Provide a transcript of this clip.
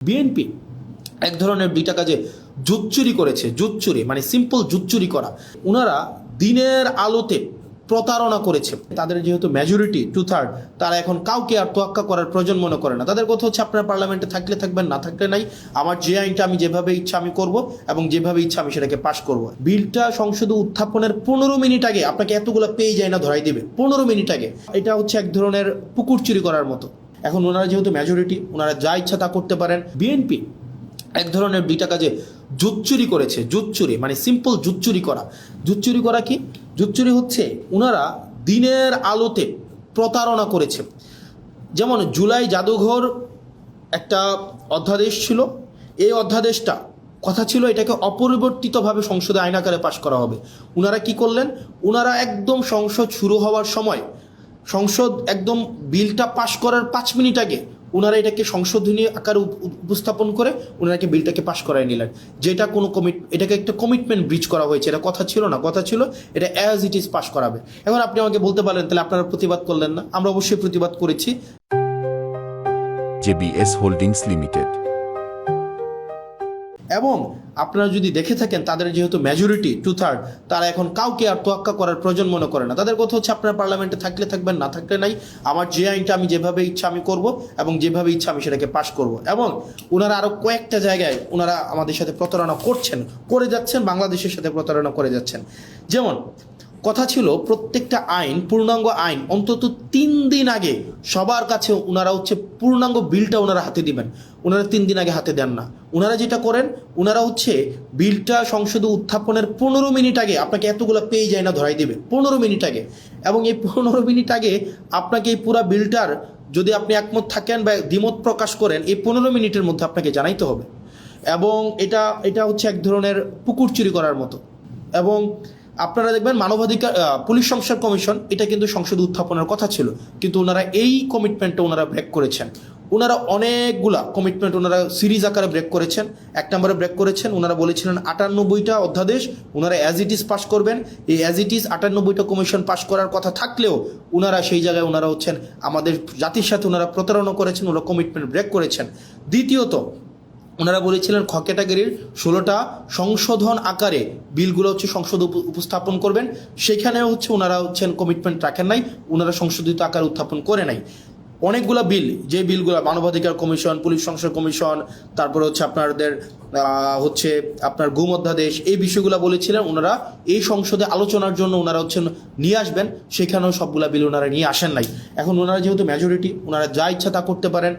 BNP এক ধরনের দুইটা কাজে জুৎচুরি করেছে। জুৎচুরি মানে সিম্পল জুৎচুরি করা। ওনারা দিনের আলোতে প্রতারণা করেছে। তাদের যেহেতু মেজরিটি 2/3, তারা এখন কাউকে আর তোয়াক্কা করার প্রয়োজন মনে করে না। তাদের কথা হচ্ছে আপনার পার্লামেন্টে থাকলে থাকবেন, না থাকলে নাই। আমার যে আইনটা আমি যেভাবে ইচ্ছা আমি করব এবং যেভাবে ইচ্ছা আমি সেটাকে পাশ করব। বিলটা সংসদে উত্থাপনের 15 মিনিট আগে আপনাকে এতগুলো পেয়ে যায় না ধরাই দিবে 15 মিনিট আগে। এটা হচ্ছে এক ধরনের পুকুর চুরি করার মতো। এখন ওনারা যেহেতু মেজরিটি, ওনারা যা ইচ্ছা তা করতে পারেন। বিএনপি এক ধরনের দুইটা কাজে জুৎচুরি করেছে। জুৎচুরি মানে সিম্পল জুৎচুরি করা। জুৎচুরি করা কি? জুৎচুরি হচ্ছে ওনারা দিনের আলোতে প্রতারণা করেছে। যেমন জুলাই জাদুঘর একটা অধ্যাদেশ ছিল। এই অধ্যাদেশটা কথা ছিল এটাকে অপরিবর্তিতভাবে সংসদে আইন আকারে পাশ করা হবে। ওনারা কি করলেন? ওনারা একদম সংসদ শুরু হওয়ার সময়, সংসদ একদম বিলটা পাশ করার 5 মিনিট আগে ওনারা এটাকে সংশোধনী আকারে উপস্থাপন করে ওনারাকে বিলটাকে পাশ করায় নিলেন। যেটা কোনো এটাকে একটা কমিটমেন্ট ব্রিচ করা হয়েছে। এটা কথা ছিল না, কথা ছিল এটা অ্যাজ ইট ইজ পাশ করাবে। এখন আপনি আমাকে বলতে পারেন তাহলে আপনারা প্রতিবাদ করলেন না? আমরা অবশ্যই প্রতিবাদ করেছি। JBS holdings limited. এবং আপনারা যদি দেখে থাকেন তাদের যেহেতু মেজরিটি 2/3, তারা এখন কাউকে আর তোয়াক্কা করার প্রয়োজন মনে করে না। তাদের কথা হচ্ছে আপনার পার্লামেন্টে থাকলে থাকবেন, না থাকলে নাই। আমার যে আইনটা আমি যেভাবে ইচ্ছা আমি করব এবং যেভাবে ইচ্ছা আমি সেটাকে পাশ করব। এবং ওনারা আরও কয়েকটা জায়গায় ওনারা আমাদের সাথে প্রতারণা করে যাচ্ছেন, বাংলাদেশের সাথে প্রতারণা করে যাচ্ছেন। যেমন কথা ছিল প্রত্যেকটা আইন, পূর্ণাঙ্গ আইন অন্তত 3 দিন আগে সবার কাছে ওনারা হচ্ছে পূর্ণাঙ্গ বিলটা ওনারা হাতে দিবেন। ওনারা 3 দিন আগে হাতে দেন না। ওনারা যেটা করেন, ওনারা হচ্ছে বিলটা সংসদে উত্থাপনের 15 মিনিট আগে আপনাকে এতগুলো পেয়ে যায় না ধরাই দিবে 15 মিনিট আগে। এবং এই 15 মিনিট আগে আপনাকে এই পুরা বিলটার যদি আপনি একমত থাকেন বা দ্বিমত প্রকাশ করেন, এই 15 মিনিটের মধ্যে আপনাকে জানাইতে হবে। এবং এটা হচ্ছে এক ধরনের পুকুর চুরি করার মতো। এবং আপনারা দেখবেন মানবাধিকার পুলিশ সংস্কার কমিশন, এটা কিন্তু সংসদে উত্থাপনের কথা ছিল, কিন্তু ওনারা এই কমিটমেন্টটা ওনারা ব্রেক করেছেন। ওনারা অনেকগুলা কমিটমেন্ট ওনারা সিরিজ আকারে ব্রেক করেছেন। 1 নম্বরে ব্রেক করেছেন, ওনারা বলেছিলেন 98টা অধ্যাদেশ ওনারা অ্যাজ ইট ইজ পাস করবেন। এই অ্যাজ ইট ইজ 98টা কমিশন পাস করার কথা থাকলেও ওনারা সেই জায়গায় ওনারা হচ্ছেন আমাদের জাতির সাথে ওনারা প্রতারণা করেছেন, ওনারা কমিটমেন্ট ব্রেক করেছেন। দ্বিতীয়ত ওনারা বলেছিলেন খ ক্যাটাগরির 16টা সংশোধন আকারে বিলগুলো হচ্ছে সংসদে উপস্থাপন করবেন। সেখানেও হচ্ছে ওনারা হচ্ছেন কমিটমেন্ট রাখেন নাই, ওনারা সংশোধিত আকারে উত্থাপন করে নাই। অনেকগুলা বিল, যে বিলগুলো মানবাধিকার কমিশন, পুলিশ সংস্কার কমিশন, তারপরে হচ্ছে আপনার গুম অধ্যাদেশ, এই বিষয়গুলো বলেছিলেন ওনারা এই সংসদে আলোচনার জন্য ওনারা হচ্ছেন নিয়ে আসবেন। সেখানেও সবগুলা বিল ওনারা নিয়ে আসেন নাই। এখন ওনারা যেহেতু মেজরিটি, ওনারা যা ইচ্ছা তা করতে পারেন।